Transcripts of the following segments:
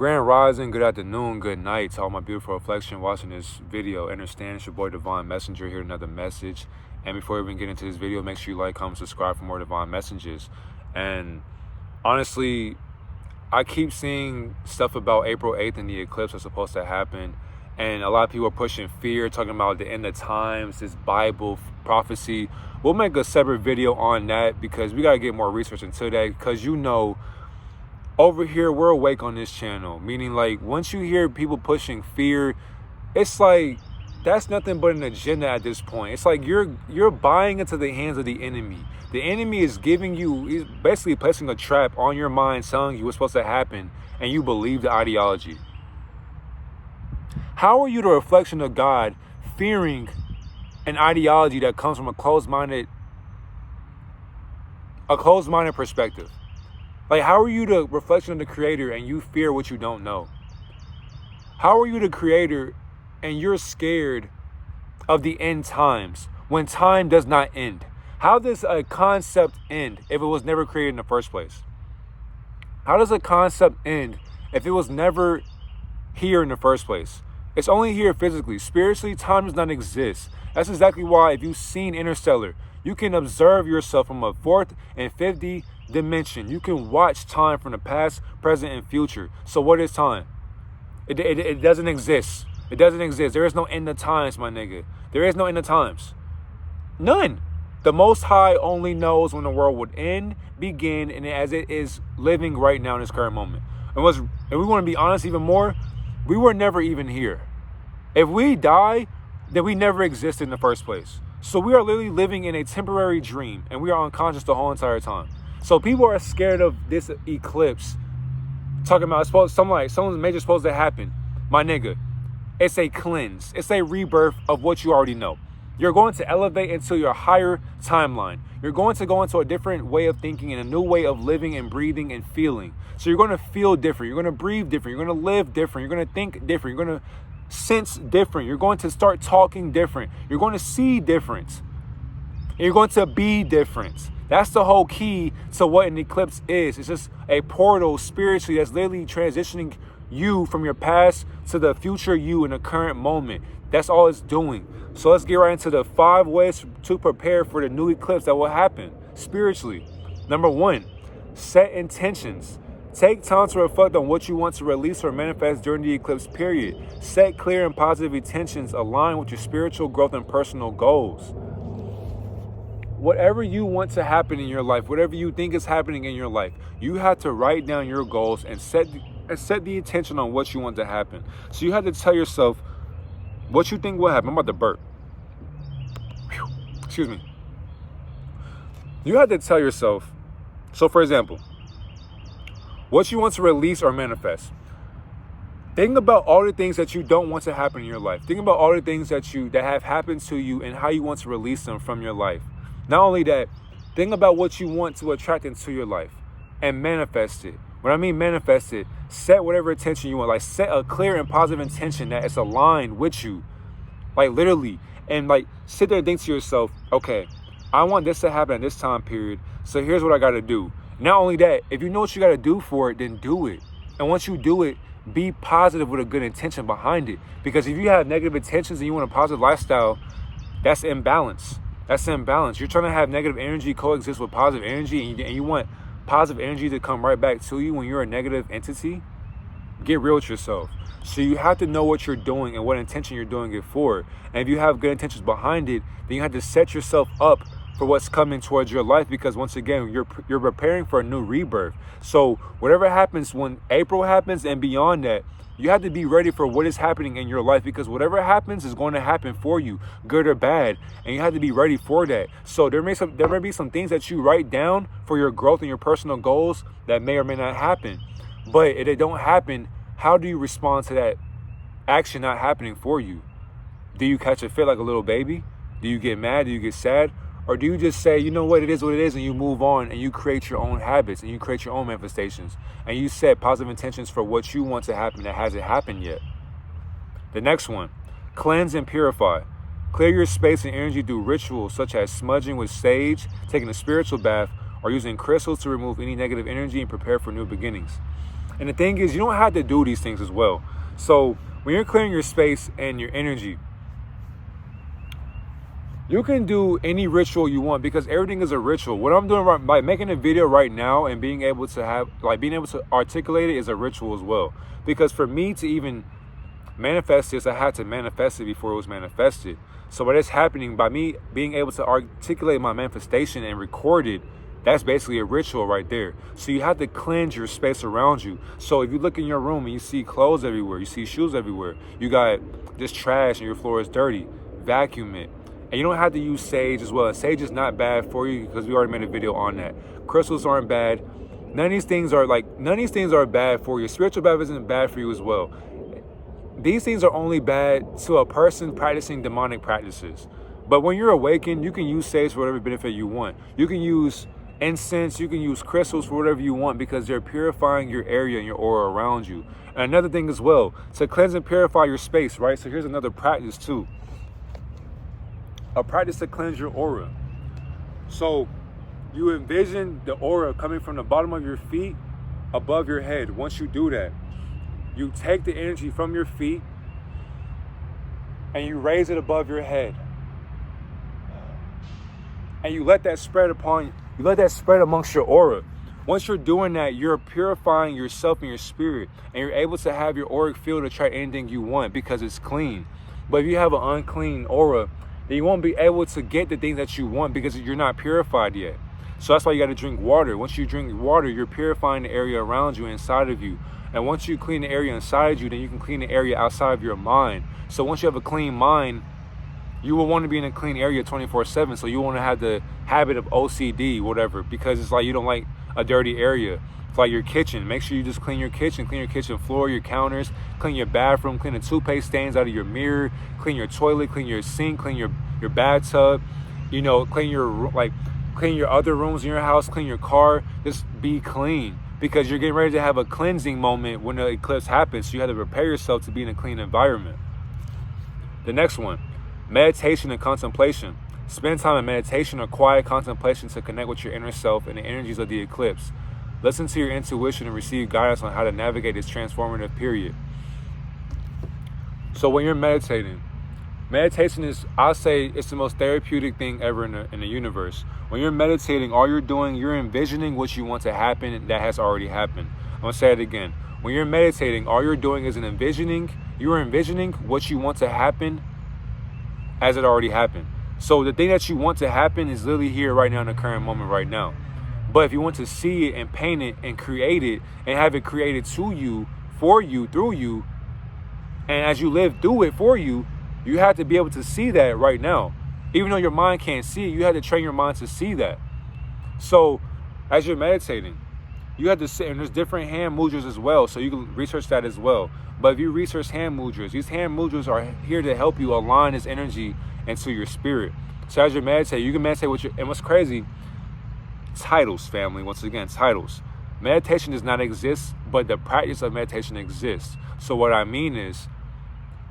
Grand Rising, good afternoon, good night to all my beautiful reflection watching this video. Understand, it's your boy Divine Messenger here, another message. And before we even get into this video, make sure you like, comment, subscribe for more Divine Messages. And honestly, I keep seeing stuff about April 8th and the eclipse that's supposed to happen. And a lot of people are pushing fear, talking about the end of times, this Bible prophecy. We'll make a separate video on that because we got to get more research into that, because over here, we're awake on this channel. Meaning, like, once you hear people pushing fear, it's like, that's nothing but an agenda at this point. It's like you're buying into the hands of the enemy. The enemy is he's basically placing a trap on your mind, telling you what's supposed to happen, and you believe the ideology. How are you the reflection of God, fearing an ideology that comes from a closed-minded perspective? Like, how are you the reflection of the Creator and you fear what you don't know? How are you the Creator and you're scared of the end times when time does not end? How does a concept end if it was never created in the first place? How does a concept end if it was never here in the first place? It's only here physically. Spiritually, time does not exist. That's exactly why, if you've seen Interstellar, you can observe yourself from a fourth and 50 dimension. You can watch time from the past, present, and future. So what is time? It doesn't exist. It doesn't exist. There is no end of times, my nigga. There is no end of times. None. The Most High only knows when the world would end, begin, and as it is living right now in this current moment. And we want to be honest even more, we were never even here. If we die, then we never existed in the first place. So we are literally living in a temporary dream, and we are unconscious the whole entire time. So people are scared of this eclipse, talking about something major supposed to happen. My nigga, it's a cleanse. It's a rebirth of what you already know. You're going to elevate into your higher timeline. You're going to go into a different way of thinking and a new way of living and breathing and feeling. So you're going to feel different. You're going to breathe different. You're going to live different. You're going to think different. You're going to sense different. You're going to start talking different. You're going to see different. And you're going to be different. That's the whole key to what an eclipse is. It's just a portal spiritually that's literally transitioning you from your past to the future you in the current moment. That's all it's doing. So let's get right into the 5 ways to prepare for the new eclipse that will happen spiritually. Number 1, set intentions. Take time to reflect on what you want to release or manifest during the eclipse period. Set clear and positive intentions aligned with your spiritual growth and personal goals. Whatever you want to happen in your life, whatever you think is happening in your life, you have to write down your goals and set the intention on what you want to happen. So you have to tell yourself what you think will happen. I'm about to burp. Excuse me. You have to tell yourself, so for example, what you want to release or manifest. Think about all the things that you don't want to happen in your life. Think about all the things that have happened to you and how you want to release them from your life. Not only that, think about what you want to attract into your life and manifest it. When I mean manifest it, set whatever intention you want. Like, set a clear and positive intention that is aligned with you. Like, literally. And like, sit there and think to yourself, okay, I want this to happen at this time period. So here's what I got to do. Not only that, if you know what you got to do for it, then do it. And once you do it, be positive with a good intention behind it. Because if you have negative intentions and you want a positive lifestyle, that's imbalance. That's imbalance. You're trying to have negative energy coexist with positive energy, and you want positive energy to come right back to you when you're a negative entity. Get real with yourself. So you have to know what you're doing and what intention you're doing it for. And if you have good intentions behind it, then you have to set yourself up for what's coming towards your life, because once again, you're preparing for a new rebirth. So whatever happens when April happens and beyond that, you have to be ready for what is happening in your life, because whatever happens is going to happen for you, good or bad, and you have to be ready for that. So there may be some things that you write down for your growth and your personal goals that may or may not happen. But if they don't happen, how do you respond to that action not happening for you? Do you catch a fit like a little baby? Do you get mad? Do you get sad? Or do you just say, you know what, it is what it is, and you move on and you create your own habits and you create your own manifestations and you set positive intentions for what you want to happen that hasn't happened yet? The next one, cleanse and purify. Clear your space and energy through rituals such as smudging with sage, taking a spiritual bath, or using crystals to remove any negative energy and prepare for new beginnings. And the thing is, you don't have to do these things as well. So when you're clearing your space and your energy, you can do any ritual you want, because everything is a ritual. What I'm doing by making a video right now and being able to articulate it is a ritual as well. Because for me to even manifest this, I had to manifest it before it was manifested. So what is happening by me being able to articulate my manifestation and record it, that's basically a ritual right there. So you have to cleanse your space around you. So if you look in your room and you see clothes everywhere, you see shoes everywhere, you got this trash and your floor is dirty, vacuum it. And you don't have to use sage as well. Sage is not bad for you because we already made a video on that. Crystals aren't bad. None of these things are bad for you. Spiritual bath isn't bad for you as well. These things are only bad to a person practicing demonic practices. But when you're awakened, you can use sage for whatever benefit you want. You can use incense, you can use crystals for whatever you want, because they're purifying your area and your aura around you. And another thing as well, to cleanse and purify your space, right? So here's another practice too. A practice to cleanse your aura. So you envision the aura coming from the bottom of your feet above your head. Once you do that, you take the energy from your feet and you raise it above your head. And you let that spread amongst your aura. Once you're doing that, you're purifying yourself and your spirit, and you're able to have your auric field to try anything you want because it's clean. But if you have an unclean aura, then you won't be able to get the things that you want because you're not purified yet. So that's why you got to drink water. Once you drink water, you're purifying the area around you, inside of you. And once you clean the area inside you, then you can clean the area outside of your mind. So once you have a clean mind, you will want to be in a clean area 24/7. So you want to have the habit of OCD, whatever, because it's like you don't like a dirty area. It's like your kitchen. Make sure you just clean your kitchen floor, your counters, clean your bathroom, clean the toothpaste stains out of your mirror, clean your toilet, clean your sink, clean your bathtub, clean your other rooms in your house, clean your car. Just be clean, because you're getting ready to have a cleansing moment when the eclipse happens. So you have to prepare yourself to be in a clean environment. The next one, meditation and contemplation. Spend time in meditation or quiet contemplation to connect with your inner self and the energies of the eclipse. Listen to your intuition and receive guidance on how to navigate this transformative period. So when you're meditating, meditation is, I'll say, it's the most therapeutic thing ever in the universe. When you're meditating, all you're doing, you're envisioning what you want to happen that has already happened. I'm going to say it again. When you're meditating, all you're doing is you're envisioning what you want to happen as it already happened. So the thing that you want to happen is literally here right now in the current moment right now. But if you want to see it and paint it and create it and have it created to you, for you, through you, and as you live through it for you, you have to be able to see that right now. Even though your mind can't see it, you have to train your mind to see that. So as you're meditating, you have to sit, and there's different hand mudras as well, so you can research that as well. But if you research hand mudras, these hand mudras are here to help you align this energy into your spirit. So as you're meditating, you can meditate with and what's crazy, titles, family, once again, titles. Meditation does not exist, but the practice of meditation exists. So what I mean is,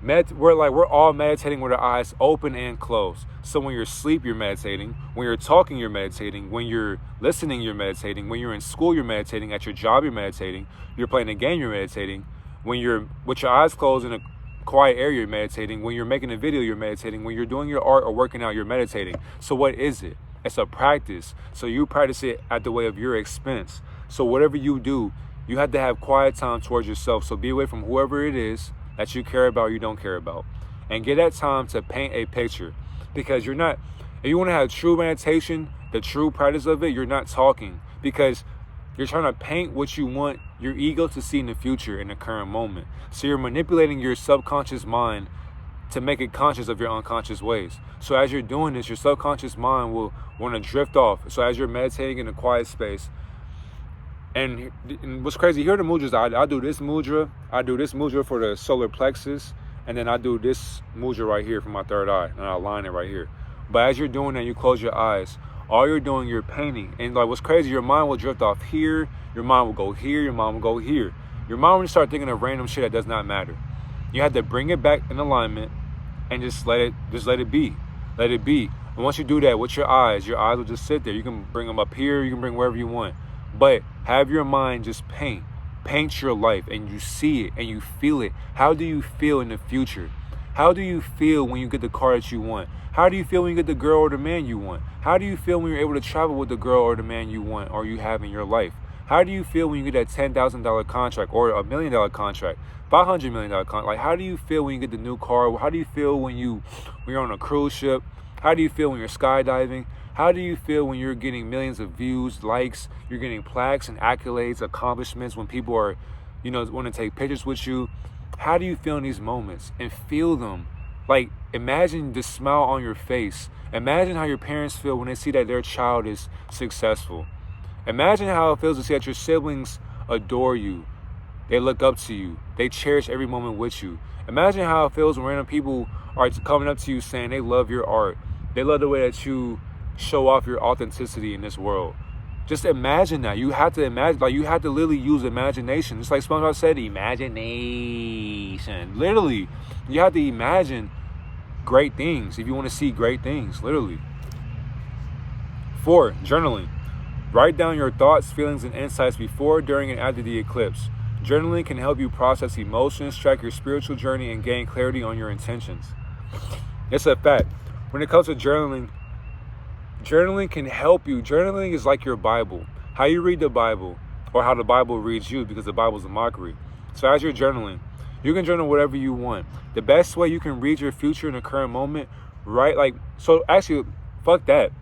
we're all meditating with our eyes open and closed. So when you're asleep, you're meditating. When you're talking, you're meditating. When you're listening, you're meditating. When you're in school, you're meditating. At your job, you're meditating. You're playing a game, you're meditating. When you're with your eyes closed in a quiet area, you're meditating. When you're making a video, you're meditating. When you're doing your art or working out, you're meditating. So what is it? It's a practice. So you practice it at the way of your expense. So whatever you do, you have to have quiet time towards yourself. So be away from whoever it is that you care about or you don't care about. And get that time to paint a picture. Because if you want to have true meditation, the true practice of it, you're not talking. Because you're trying to paint what you want your ego to see in the future, in the current moment. So you're manipulating your subconscious mind to make it conscious of your unconscious ways. So as you're doing this, your subconscious mind will want to drift off. So as you're meditating in a quiet space, and what's crazy, here are the mudras. I do this mudra. I do this mudra for the solar plexus. And then I do this mudra right here for my third eye. And I align it right here. But as you're doing that, you close your eyes. All you're doing, you're painting. And like what's crazy, your mind will drift off here. Your mind will go here. Your mind will go here. Your mind will start thinking of random shit that does not matter. You have to bring it back in alignment and just let it be. Let it be. And once you do that with your eyes will just sit there. You can bring them up here. You can bring wherever you want. But have your mind just paint. paint your life and you see it and you feel it, how do you feel in the future? How do you feel when you get the car that you want? How do you feel when you get the girl or the man you want? How do you feel when you're able to travel with the girl or the man you want or you have in your life? How do you feel when you get that $10,000 contract or $1 million contract, $500 million contract? Like, how do you feel when you get the new car? How do you feel when you're on a cruise ship? How do you feel when you're skydiving? How do you feel when you're getting millions of views, likes, you're getting plaques and accolades, accomplishments, when people are, want to take pictures with you? How do you feel in these moments? And feel them. Like, imagine the smile on your face. Imagine how your parents feel when they see that their child is successful. Imagine how it feels to see that your siblings adore you. They look up to you. They cherish every moment with you. Imagine how it feels when random people are coming up to you saying they love your art. They love the way that you show off your authenticity in this world. Just imagine that. You have to imagine, like, you have to literally use imagination. Just like SpongeBob said, imagination. Literally, you have to imagine great things if you want to see great things, literally. 4, journaling. Write down your thoughts, feelings, and insights before, during, and after the eclipse. Journaling can help you process emotions, track your spiritual journey, and gain clarity on your intentions. It's a fact. When it comes to journaling can help you. Journaling is like your Bible. How you read the Bible, or how the Bible reads you, because the Bible is a mockery. So as you're journaling, you can journal whatever you want. The best way you can read your future in the current moment, right? Fuck that.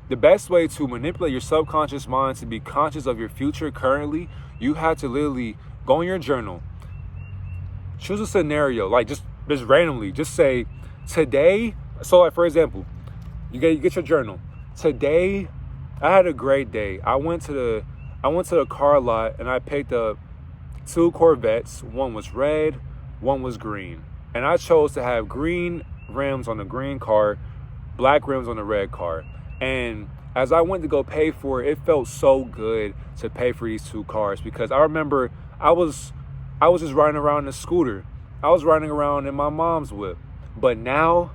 The best way to manipulate your subconscious mind to be conscious of your future currently, you have to literally go in your journal, choose a scenario, like just randomly, just say, today, so like for example, you get your journal. Today, I had a great day. I went to the car lot and I picked up 2 Corvettes. One was red, one was green. And I chose to have green rims on the green car, black rims on the red car. And as I went to go pay for it, it felt so good to pay for these 2 cars, because I remember I was just riding around in a scooter. I was riding around in my mom's whip. But now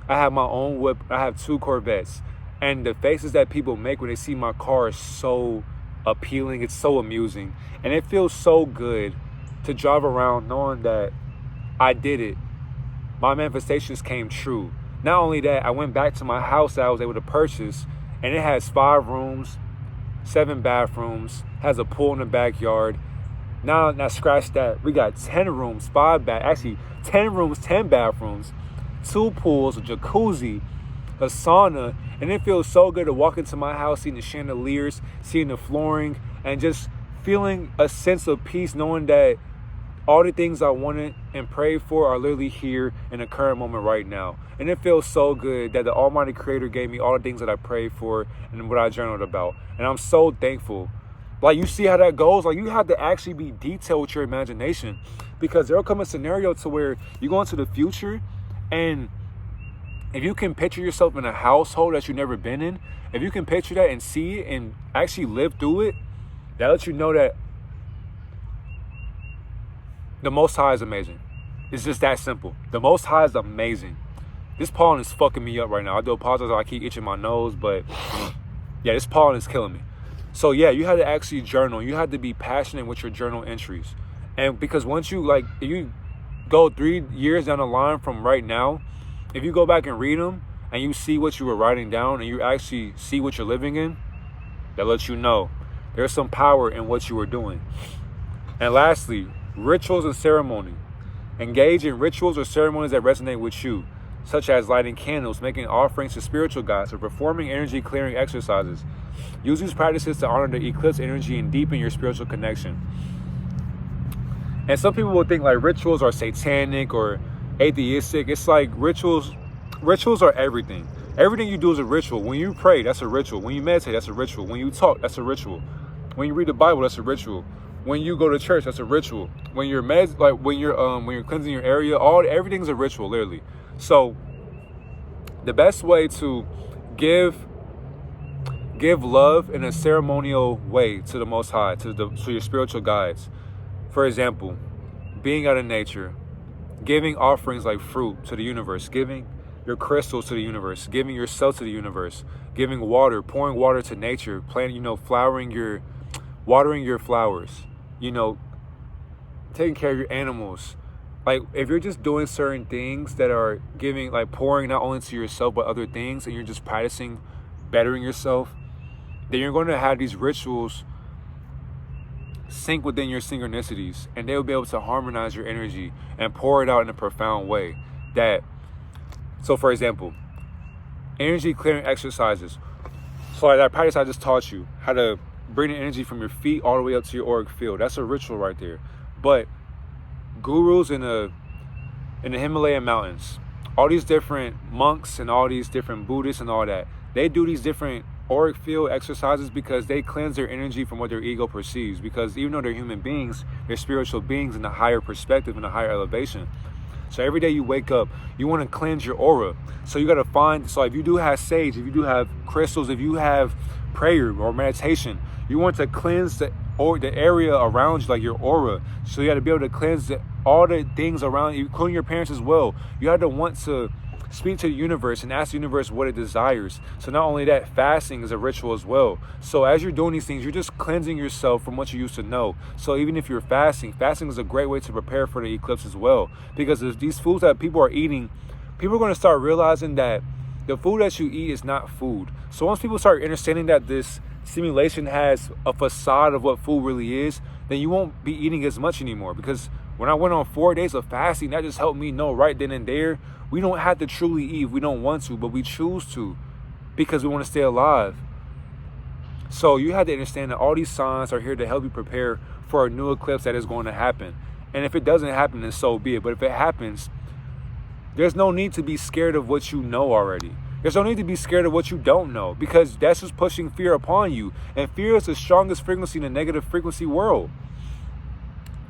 I have my own whip. I have 2 Corvettes. And the faces that people make when they see my car is so appealing. It's so amusing. And it feels so good to drive around knowing that I did it. My manifestations came true. Not only that, I went back to my house that I was able to purchase, and it has 5 rooms, 7 bathrooms, has a pool in the backyard. Now scratch that. We got 10 rooms, 10 rooms, 10 bathrooms, 2 pools, a jacuzzi, a sauna, and it feels so good to walk into my house, seeing the chandeliers, seeing the flooring, and just feeling a sense of peace, knowing that all the things I wanted and prayed for are literally here in the current moment right now. And it feels so good that the Almighty Creator gave me all the things that I prayed for and what I journaled about. And I'm so thankful. Like, you see how that goes? Like, you have to actually be detailed with your imagination, because there'll come a scenario to where you go into the future, and if you can picture yourself in a household that you've never been in, if you can picture that and see it and actually live through it, that lets you know that the Most High is amazing. It's just that simple. The Most High is amazing. This pollen is fucking me up right now. I do apologize if I keep itching my nose, but yeah, this pollen is killing me. So yeah, you had to actually journal. You had to be passionate with your journal entries. And because once you, if you go 3 years down the line from right now, if you go back and read them and you see what you were writing down and you actually see what you're living in, that lets you know there's some power in what you were doing. And lastly, rituals and ceremony. Engage in rituals or ceremonies that resonate with you, such as lighting candles, making offerings to spiritual gods, or performing energy clearing exercises. Use these practices to honor the eclipse energy and deepen your spiritual connection. And some people will think like rituals are satanic or atheistic. It's like rituals are everything. Everything you do is a ritual. When you pray, that's a ritual. When you meditate, that's a ritual. When you talk, that's a ritual. When you read the Bible, that's a ritual. When you go to church, that's a ritual. When you're when you're cleansing your area, everything's a ritual, literally. So the best way to give love in a ceremonial way to the Most High, to your spiritual guides. For example, being out in nature, giving offerings like fruit to the universe, giving your crystals to the universe, giving yourself to the universe, giving water, pouring water to nature, watering your flowers, you know, taking care of your animals. Like, if you're just doing certain things that are giving, like pouring not only to yourself but other things, and you're just practicing bettering yourself, then you're going to have these rituals sync within your synchronicities, and they'll be able to harmonize your energy and pour it out in a profound way. So for example, energy clearing exercises. So like that practice I just taught you, how to bring the energy from your feet all the way up to your auric field. That's a ritual right there. But gurus in the Himalayan mountains, all these different monks and all these different Buddhists and all that, they do these different auric field exercises because they cleanse their energy from what their ego perceives. Because even though they're human beings, they're spiritual beings in a higher perspective, in a higher elevation. So every day you wake up, you want to cleanse your aura. So you got to find, so if you do have sage, if you do have crystals, if you have prayer or meditation, you want to cleanse the area around you, like your aura. So you got to be able to cleanse all the things around you, including your parents as well. You have to want to speak to the universe and ask the universe what it desires. So not only that, fasting is a ritual as well. So as you're doing these things, you're just cleansing yourself from what you used to know. So even if you're fasting is a great way to prepare for the eclipse as well. Because if these foods that people are eating, people are going to start realizing that the food that you eat is not food. So once people start understanding that this simulation has a facade of what food really is, then you won't be eating as much anymore. Because when I went on 4 days of fasting, that just helped me know right then and there, we don't have to truly eat if we don't want to, but we choose to because we want to stay alive. So you have to understand that all these signs are here to help you prepare for a new eclipse that is going to happen. And if it doesn't happen, then so be it. But if it happens, there's no need to be scared of what you know already. There's no need to be scared of what you don't know, because that's just pushing fear upon you. And fear is the strongest frequency in the negative frequency world.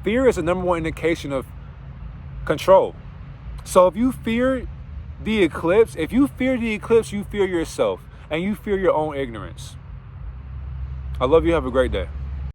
Fear is the number one indication of control. So if you fear the eclipse, you fear yourself and you fear your own ignorance. I love you. Have a great day.